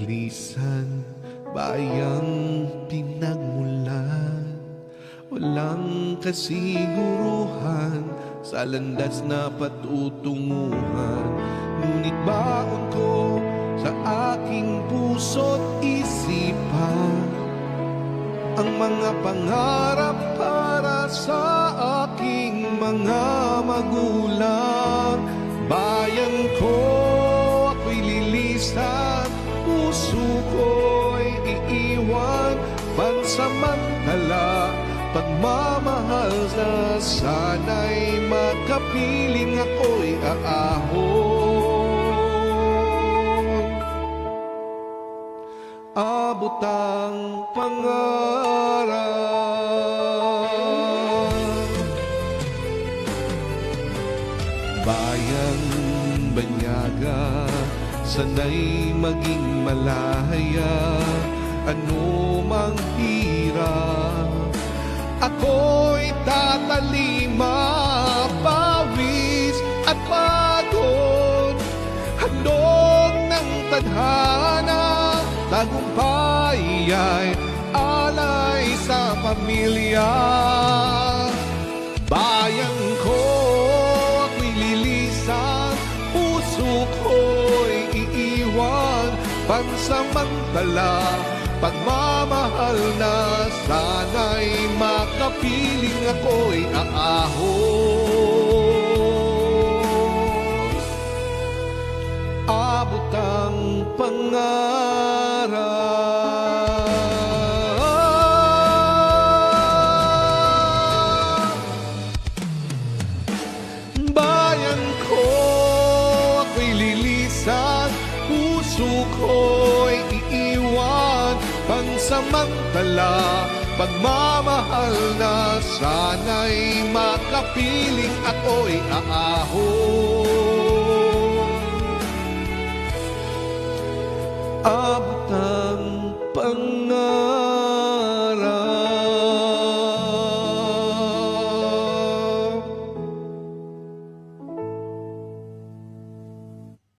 Tuglisan, bayang pinagmulan, walang kasiguruhan sa landas na patutunguhan. Ngunit baon ko sa aking puso't isipan ang mga pangarap para sa aking mga magulang. Bayan ko, ako'y lilisan, puso ko'y iiwan, pansamantala, pagmamahal na sana'y makapiling ako'y aahon. Abot ang pangarap, bayang banyaga, sana'y maging malaya, ano mang hirap. Ako'y tatalima, pawis at pagod, handog ng tadhana, tagumpay ay alay sa pamilya. Bayan ko, ako'y lilisan, puso ko'y iiwan, pansamantala, pagmamahal na sana'y makapiling ako'y aahon. Abot ang pangarap, bayan ko, ako'y lilisan, puso ko'y iiwan, pansamantala, pagmamahal na sana'y makapiling ako'y aahon.